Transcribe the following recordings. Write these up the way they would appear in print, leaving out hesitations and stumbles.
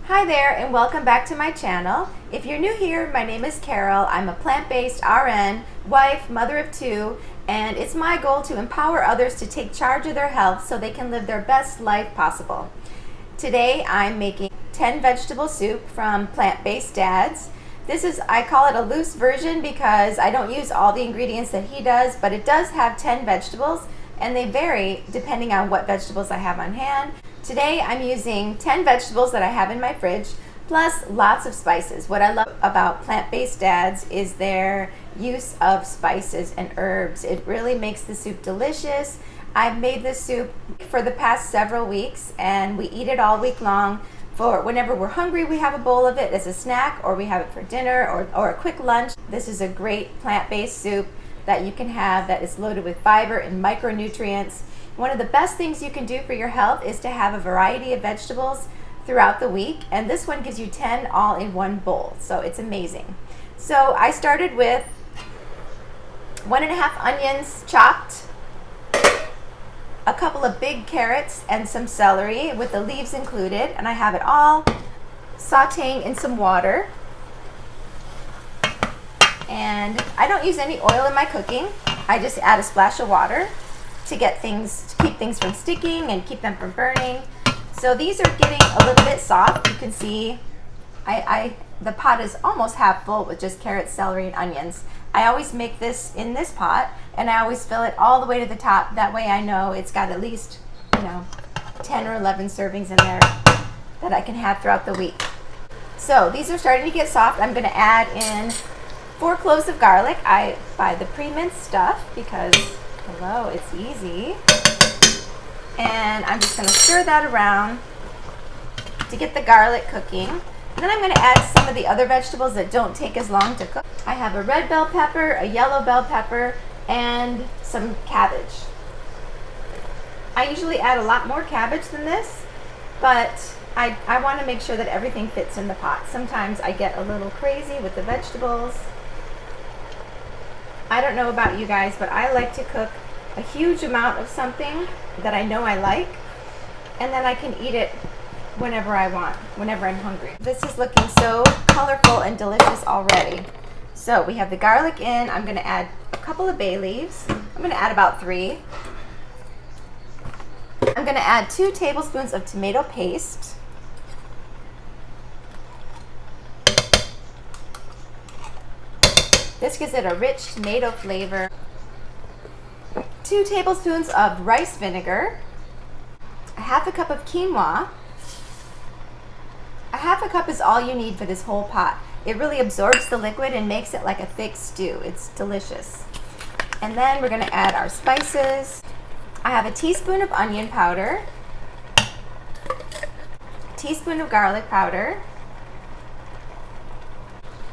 Hi there and welcome back to my channel. If you're new here, my name is Carol. I'm a plant-based RN, wife, mother of two, and it's my goal to empower others to take charge of their health so they can live their best life possible. Today I'm making 10 vegetable soup from Plant-Based Dads. I call it a loose version because I don't use all the ingredients that he does, but it does have 10 vegetables and they vary depending on what vegetables I have on hand. Today I'm using 10 vegetables that I have in my fridge, plus lots of spices. What I love about Plant-Based Dads is their use of spices and herbs. It really makes the soup delicious. I've made this soup for the past several weeks and we eat it all week long. For whenever we're hungry, we have a bowl of it as a snack, or we have it for dinner or a quick lunch. This is a great plant-based soup that you can have that is loaded with fiber and micronutrients. One of the best things you can do for your health is to have a variety of vegetables throughout the week, and this one gives you 10 all in one bowl, so it's amazing. So I started with 1.5 onions chopped, a couple of big carrots and some celery with the leaves included, and I have it all sauteing in some water. And I don't use any oil in my cooking. I just add a splash of water to keep things from sticking and keep them from burning. So these are getting a little bit soft. You can see the pot is almost half full with just carrots, celery, and onions. I always make this in this pot and I always fill it all the way to the top. That way I know it's got at least 10 or 11 servings in there that I can have throughout the week. So these are starting to get soft. I'm going to add in 4 cloves of garlic. I buy the pre-minced stuff because hello, it's easy. And I'm just going to stir that around to get the garlic cooking. And then I'm going to add some of the other vegetables that don't take as long to cook. I have a red bell pepper, a yellow bell pepper, and some cabbage. I usually add a lot more cabbage than this, but I want to make sure that everything fits in the pot. Sometimes I get a little crazy with the vegetables. I don't know about you guys, but I like to cook a huge amount of something that I know I like, and then I can eat it whenever I want, whenever I'm hungry. This is looking so colorful and delicious already. So we have the garlic in. I'm going to add a couple of bay leaves. I'm going to add about 3. I'm going to add 2 tablespoons of tomato paste. This gives it a rich tomato flavor. 2 tablespoons of rice vinegar. A half a cup of quinoa. A half a cup is all you need for this whole pot. It really absorbs the liquid and makes it like a thick stew. It's delicious. And then we're going to add our spices. I have a teaspoon of onion powder, a teaspoon of garlic powder,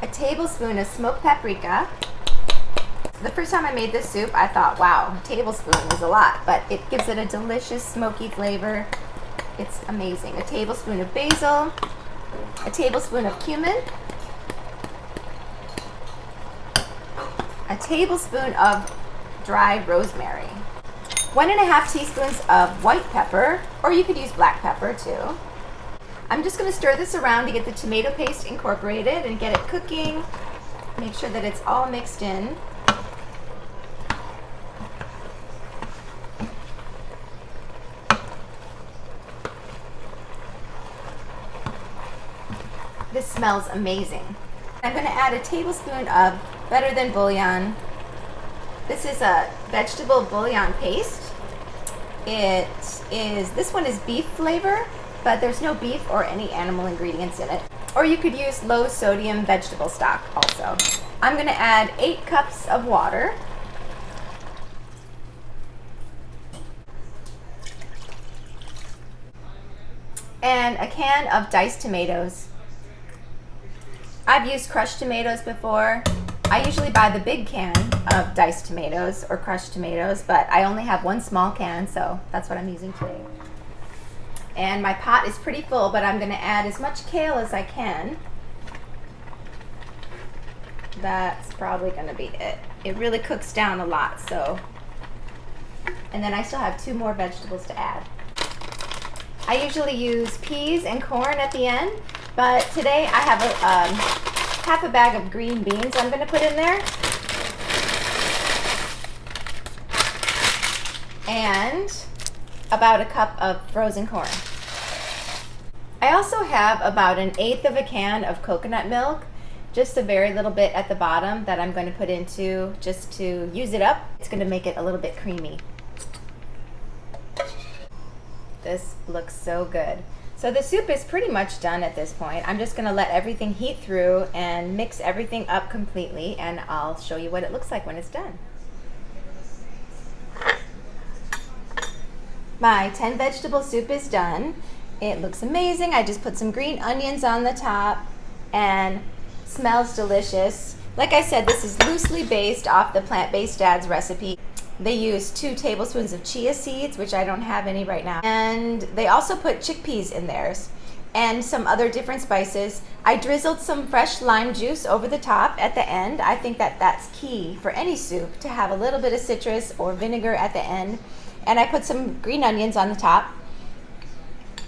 a tablespoon of smoked paprika. The first time I made this soup, I thought, wow, a tablespoon was a lot, but it gives it a delicious smoky flavor. It's amazing. A tablespoon of basil, a tablespoon of cumin, a tablespoon of dry rosemary, 1.5 teaspoons of white pepper, or you could use black pepper too. I'm just going to stir this around to get the tomato paste incorporated and get it cooking. Make sure that it's all mixed in. This smells amazing. I'm going to add a tablespoon of Better Than Bouillon. This is a vegetable bouillon paste. This one is beef flavor, but there's no beef or any animal ingredients in it. Or you could use low sodium vegetable stock also. I'm going to add 8 cups of water. And a can of diced tomatoes. I've used crushed tomatoes before. I usually buy the big can of diced tomatoes or crushed tomatoes, but I only have 1 small can, so that's what I'm using today. And my pot is pretty full, but I'm going to add as much kale as I can. That's probably going to be it. It really cooks down a lot, so. And then I still have 2 more vegetables to add. I usually use peas and corn at the end. But today I have a half a bag of green beans I'm going to put in there. And about a cup of frozen corn. I also have about 1/8 of a can of coconut milk, just a very little bit at the bottom that I'm going to put into just to use it up. It's going to make it a little bit creamy. This looks so good. So the soup is pretty much done at this point. I'm just going to let everything heat through and mix everything up completely, and I'll show you what it looks like when it's done. My 10 vegetable soup is done. It looks amazing. I just put some green onions on the top and smells delicious. Like I said, this is loosely based off the Plant-Based Dad's recipe. They use 2 tablespoons of chia seeds, which I don't have any right now. And they also put chickpeas in theirs and some other different spices. I drizzled some fresh lime juice over the top at the end. I think that that's key for any soup, to have a little bit of citrus or vinegar at the end. And I put some green onions on the top.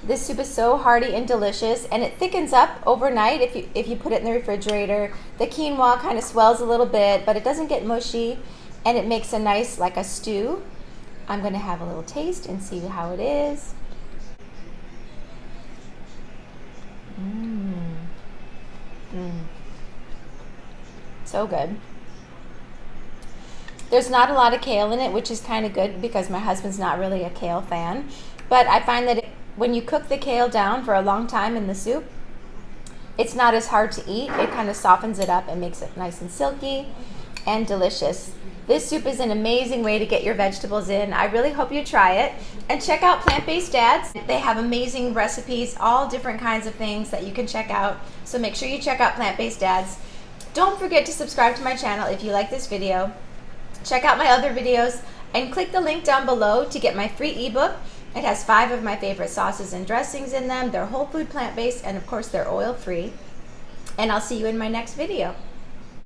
This soup is so hearty and delicious, and it thickens up overnight if you put it in the refrigerator. The quinoa kind of swells a little bit, but it doesn't get mushy, and it makes a nice, like a stew. I'm going to have a little taste and see how it is. So good. There's not a lot of kale in it, which is kind of good because my husband's not really a kale fan. But I find that when you cook the kale down for a long time in the soup, it's not as hard to eat. It kind of softens it up and makes it nice and silky and delicious. This soup is an amazing way to get your vegetables in. I really hope you try it. And check out Plant-Based Dads. They have amazing recipes, all different kinds of things that you can check out. So make sure you check out Plant-Based Dads. Don't forget to subscribe to my channel if you like this video. Check out my other videos and click the link down below to get my free ebook. It has 5 of my favorite sauces and dressings in them. They're whole food, plant-based, and of course they're oil-free. And I'll see you in my next video.